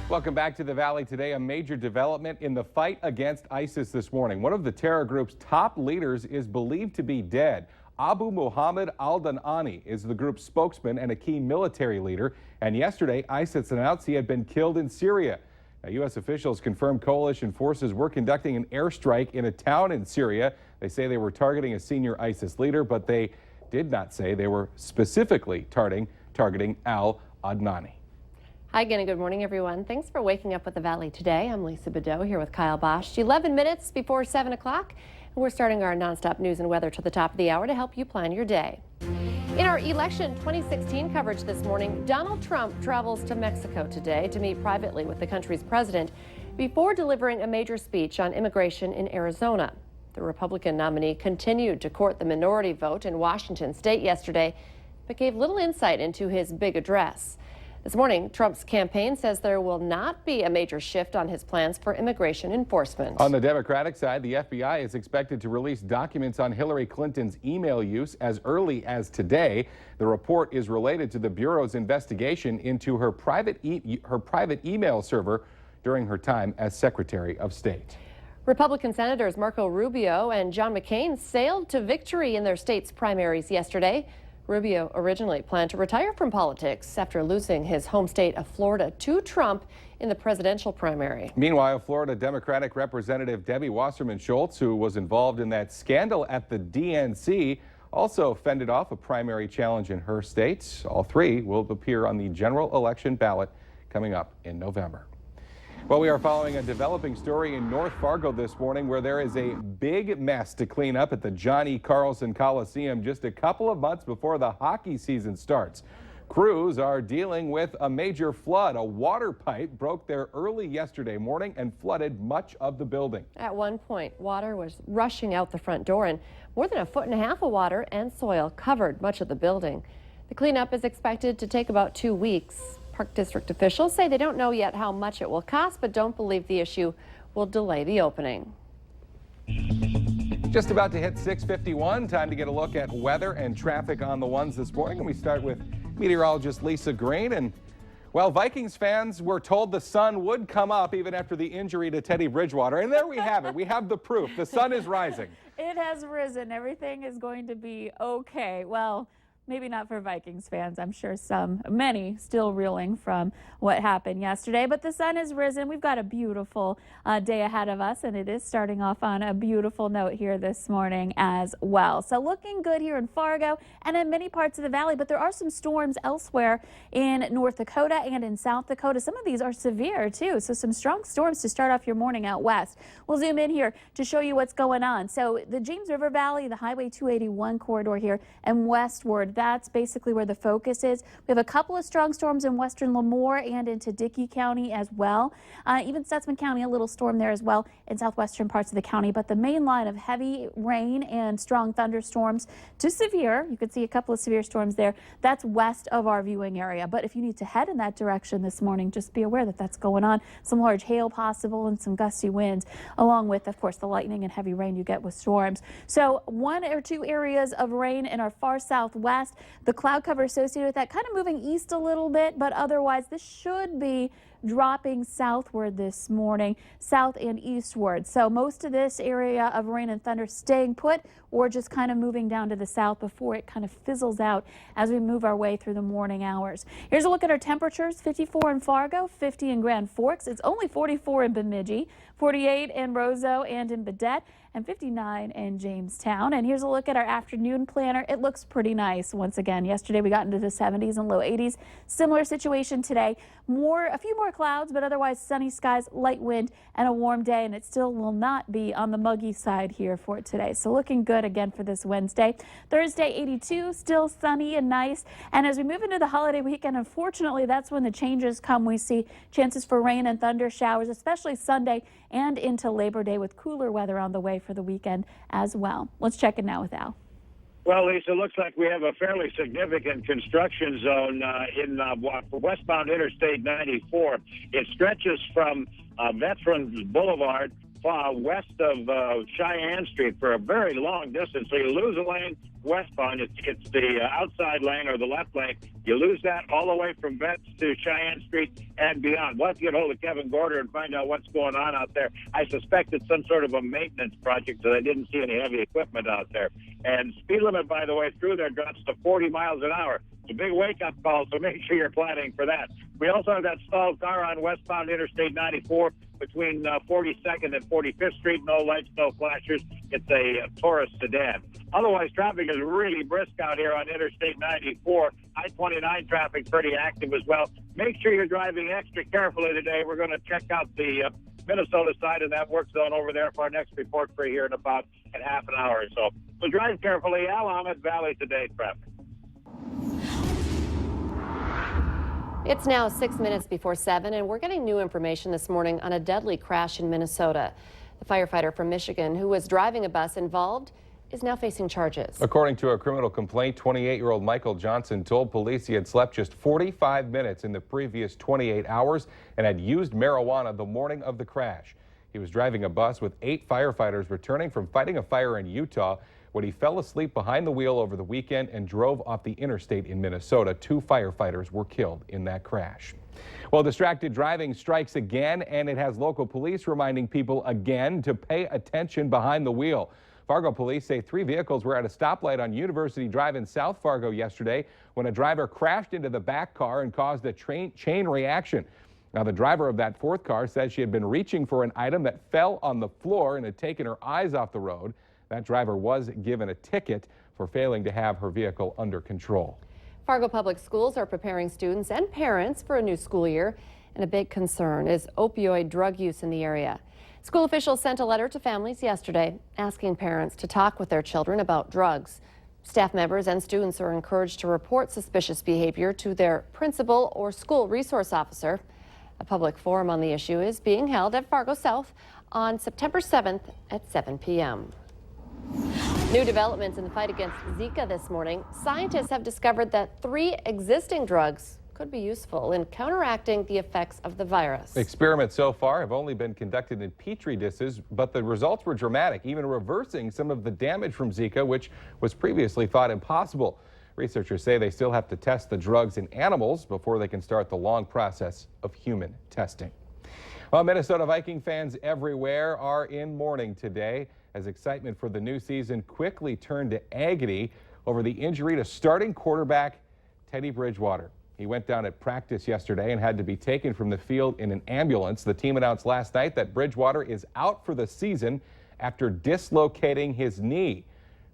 Welcome back to the Valley today. A major development in the fight against ISIS this morning. One of the terror group's top leaders is believed to be dead. Abu Muhammad al-Danani is the group's spokesman and a key military leader. And yesterday, ISIS announced he had been killed in Syria. Now, U.S. officials confirmed coalition forces were conducting an airstrike in a town in Syria. They say they were targeting a senior ISIS leader, but they did not say they were specifically targeting al-Adnani. Hi again, and good morning, everyone. Thanks for waking up with the Valley today. I'm Lisa Bedeau here with Kyle Bosch. 11 minutes before 7 o'clock, and we're starting our nonstop news and weather to the top of the hour to help you plan your day. In our election 2016 coverage this morning, Donald Trump travels to Mexico today to meet privately with the country's president before delivering a major speech on immigration in Arizona. The Republican nominee continued to court the minority vote in Washington state yesterday, but gave little insight into his big address. This morning, Trump's campaign says there will not be a major shift on his plans for immigration enforcement. On the Democratic side, the FBI is expected to release documents on Hillary Clinton's email use as early as today. The report is related to the Bureau's investigation into her private email server during her time as Secretary of State. Republican Senators Marco Rubio and John McCain sailed to victory in their state's primaries yesterday. Rubio originally planned to retire from politics after losing his home state of Florida to Trump in the presidential primary. Meanwhile, Florida Democratic Representative Debbie Wasserman Schultz, who was involved in that scandal at the DNC, also fended off a primary challenge in her state. All three will appear on the general election ballot coming up in November. Well, we are following a developing story in North Fargo this morning where there is a big mess to clean up at the John E. Carlson Coliseum just a couple of months before the hockey season starts. Crews are dealing with a major flood. A water pipe broke there early yesterday morning and flooded much of the building. At one point, water was rushing out the front door, and more than 1.5 feet of water and soil covered much of the building. The cleanup is expected to take about 2 weeks. Park District officials say they don't know yet how much it will cost, but don't believe the issue will delay the opening. Just about to hit 6:51. Time to get a look at weather and traffic on the ones this morning. And we start with meteorologist Lisa Green. And, well, Vikings fans were told the sun would come up even after the injury to Teddy Bridgewater. And there we have it. We have the proof. The sun is rising. It has risen. Everything is going to be okay. Well, maybe not for Vikings fans. I'm sure many still reeling from what happened yesterday, but the sun has risen. We've got a beautiful day ahead of us, and it is starting off on a beautiful note here this morning as well. So looking good here in Fargo and in many parts of the valley, but there are some storms elsewhere in North Dakota and in South Dakota. Some of these are severe too, so some strong storms to start off your morning out west. We'll zoom in here to show you what's going on. So the James River Valley, the Highway 281 corridor here, and westward, that's basically where the focus is. We have a couple of strong storms in western Lemoore and into Dickey County as well. Even Stutsman County, a little storm there as well in southwestern parts of the county. But the main line of heavy rain and strong thunderstorms to severe, you could see a couple of severe storms there, that's west of our viewing area. But if you need to head in that direction this morning, just be aware that that's going on. Some large hail possible and some gusty winds, along with, of course, the lightning and heavy rain you get with storms. So 1 or 2 areas of rain in our far southwest. The cloud cover associated with that kind of moving east a little bit, but otherwise this should be dropping southward this morning, south and eastward. So most of this area of rain and thunder staying put or just kind of moving down to the south before it kind of fizzles out as we move our way through the morning hours. Here's a look at our temperatures. 54 in Fargo, 50 in Grand Forks. It's only 44 in Bemidji, 48 in Roseau and in Badette, and 59 in Jamestown. And here's a look at our afternoon planner. It looks pretty nice once again. Yesterday we got into the 70s and low 80s. Similar situation today. A few more clouds, but otherwise sunny skies, light wind, and a warm day. And it still will not be on the muggy side here for today. So looking good again for this Wednesday. Thursday, 82, still sunny and nice. And as we move into the holiday weekend, unfortunately, that's when the changes come. We see chances for rain and thunder showers, especially Sunday and into Labor Day, with cooler weather on the way for the weekend as well. Let's check in now with Al. Well, Lisa, looks like we have a fairly significant construction zone in westbound Interstate 94. It stretches from Veterans Boulevard west of Cheyenne Street for a very long distance. So you lose a lane, westbound. It's the outside lane or the left lane. You lose that all the way from Vets to Cheyenne Street and beyond. We'll have to get hold of Kevin Gorder and find out what's going on out there. I suspect it's some sort of a maintenance project, so I didn't see any heavy equipment out there. And speed limit, by the way, through there drops to 40 miles an hour. It's a big wake-up call, so make sure you're planning for that. We also have that stalled car on westbound Interstate 94 between 42nd and 45th Street. No lights, no flashers. It's a Taurus sedan. Otherwise, traffic is really brisk out here on Interstate 94. I-29 traffic pretty active as well. Make sure you're driving extra carefully today. We're going to check out the Minnesota side of that work zone over there for our next report for here in about half an hour or so. So drive carefully. Willamette Valley Today traffic. It's now 6 minutes before 7, and we're getting new information this morning on a deadly crash in Minnesota. The firefighter from Michigan who was driving a bus involved is now facing charges. According to a criminal complaint, 28-year-old Michael Johnson told police he had slept just 45 minutes in the previous 28 hours and had used marijuana the morning of the crash. He was driving a bus with 8 firefighters returning from fighting a fire in Utah when he fell asleep behind the wheel over the weekend and drove off the interstate in Minnesota. 2 firefighters were killed in that crash. Well, distracted driving strikes again, and it has local police reminding people again to pay attention behind the wheel. Fargo police say 3 vehicles were at a stoplight on University Drive in South Fargo yesterday when a driver crashed into the back car and caused a chain reaction. Now, the driver of that 4th car says she had been reaching for an item that fell on the floor and had taken her eyes off the road. That driver was given a ticket for failing to have her vehicle under control. Fargo Public Schools are preparing students and parents for a new school year, and a big concern is opioid drug use in the area. School officials sent a letter to families yesterday asking parents to talk with their children about drugs. Staff members and students are encouraged to report suspicious behavior to their principal or school resource officer. A public forum on the issue is being held at Fargo South on September 7th at 7 p.m. New developments in the fight against Zika this morning. Scientists have discovered that 3 existing drugs could be useful in counteracting the effects of the virus. Experiments so far have only been conducted in petri dishes, but the results were dramatic, even reversing some of the damage from Zika, which was previously thought impossible. Researchers say they still have to test the drugs in animals before they can start the long process of human testing. Well, Minnesota Viking fans everywhere are in mourning today as excitement for the new season quickly turned to agony over the injury to starting quarterback Teddy Bridgewater. He went down at practice yesterday and had to be taken from the field in an ambulance. The team announced last night that Bridgewater is out for the season after dislocating his knee.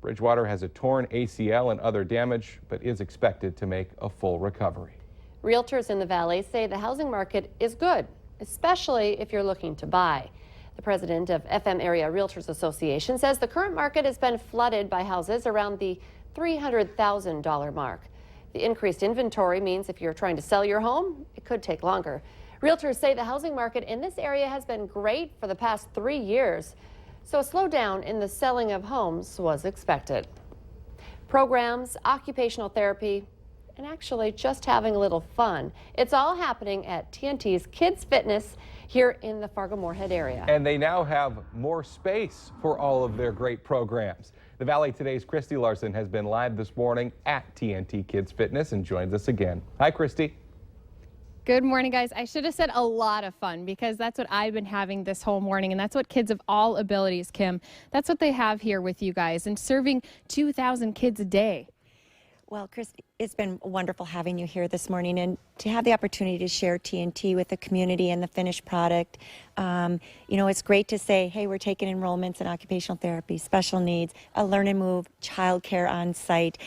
Bridgewater has a torn ACL and other damage, but is expected to make a full recovery. Realtors in the Valley say the housing market is good, especially if you're looking to buy. The president of FM Area Realtors Association says the current market has been flooded by houses around the $300,000 mark. The increased inventory means if you're trying to sell your home, it could take longer. Realtors say the housing market in this area has been great for the past 3 years, so a slowdown in the selling of homes was expected. Programs, occupational therapy, and actually just having a little fun. It's all happening at TNT's Kids Fitness here in the Fargo-Moorhead area. And they now have more space for all of their great programs. The Valley Today's Christy Larson has been live this morning at TNT Kids Fitness and joins us again. Hi, Christy. Good morning, guys. I should have said a lot of fun because that's what I've been having this whole morning, and that's what kids of all abilities, Kim, that's what they have here with you guys, and serving 2,000 kids a day. Well, Chris, it's been wonderful having you here this morning and to have the opportunity to share TNT with the community and the finished product. You know, it's great to say, hey, we're taking enrollments in occupational therapy, special needs, a learn and move, childcare on site,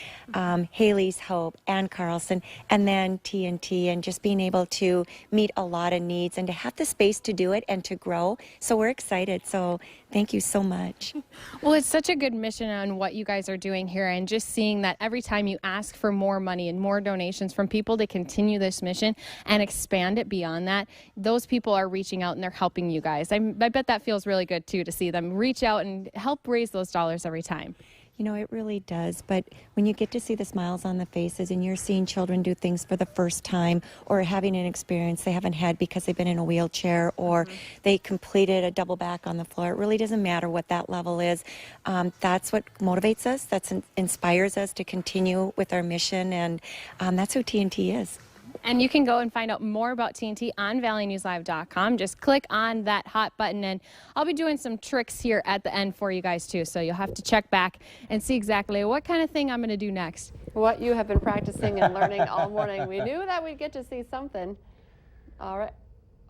Haley's Hope, Ann Carlson, and then TNT, and just being able to meet a lot of needs and to have the space to do it and to grow. So we're excited. So thank you so much. Well, it's such a good mission on what you guys are doing here, and just seeing that every time you ask for more money and more donations from people to continue this mission and expand it beyond that, those people are reaching out and they're helping you guys. I bet that feels really good too, to see them reach out and help raise those dollars every time. You know, it really does. But when you get to see the smiles on the faces and you're seeing children do things for the first time or having an experience they haven't had because they've been in a wheelchair or they completed a double back on the floor, it really doesn't matter what that level is. That's what motivates us. That inspires us to continue with our mission. And that's who TNT is. And you can go and find out more about TNT on valleynewslive.com. Just click on that hot button, and I'll be doing some tricks here at the end for you guys too. So you'll have to check back and see exactly what kind of thing I'm going to do next. What you have been practicing and learning all morning. We knew that we'd get to see something. All right.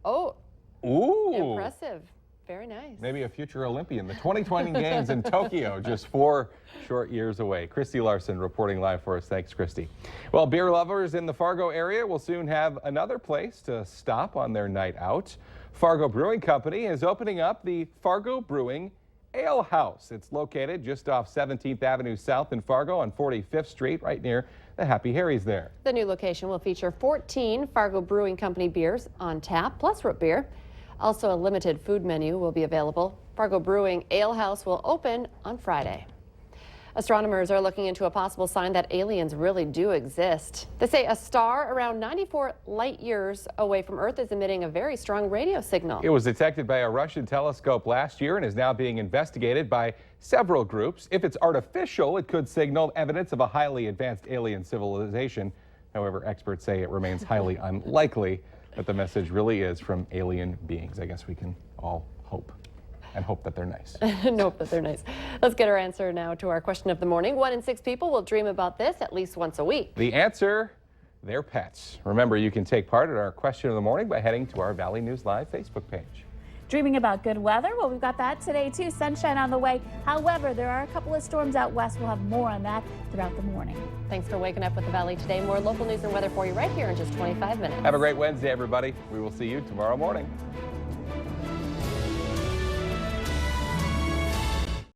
Oh, Ooh. impressive. Very nice. Maybe a future Olympian. The 2020 Games in Tokyo, just 4 short years away. Christy Larson reporting live for us. Thanks, Christy. Well, beer lovers in the Fargo area will soon have another place to stop on their night out. Fargo Brewing Company is opening up the Fargo Brewing Ale House. It's located just off 17th Avenue South in Fargo on 45th Street, right near the Happy Harry's there. The new location will feature 14 Fargo Brewing Company beers on tap, plus root beer. Also, a limited food menu will be available. Fargo Brewing Ale House will open on Friday. Astronomers are looking into a possible sign that aliens really do exist. They say a star around 94 light years away from Earth is emitting a very strong radio signal. It was detected by a Russian telescope last year and is now being investigated by several groups. If it's artificial, it could signal evidence of a highly advanced alien civilization. However, experts say it remains highly unlikely that the message really is from alien beings. I guess we can all hope. And hope that they're nice. And hope that they're nice. Let's get our answer now to our question of the morning. 1 in 6 people will dream about this at least once a week. The answer, their pets. Remember, you can take part in our question of the morning by heading to our Valley News Live Facebook page. Dreaming about good weather? Well, we've got that today too. Sunshine on the way. However, there are a couple of storms out west. We'll have more on that throughout the morning. Thanks for waking up with the Valley today. More local news and weather for you right here in just 25 minutes. Have a great Wednesday, everybody. We will see you tomorrow morning.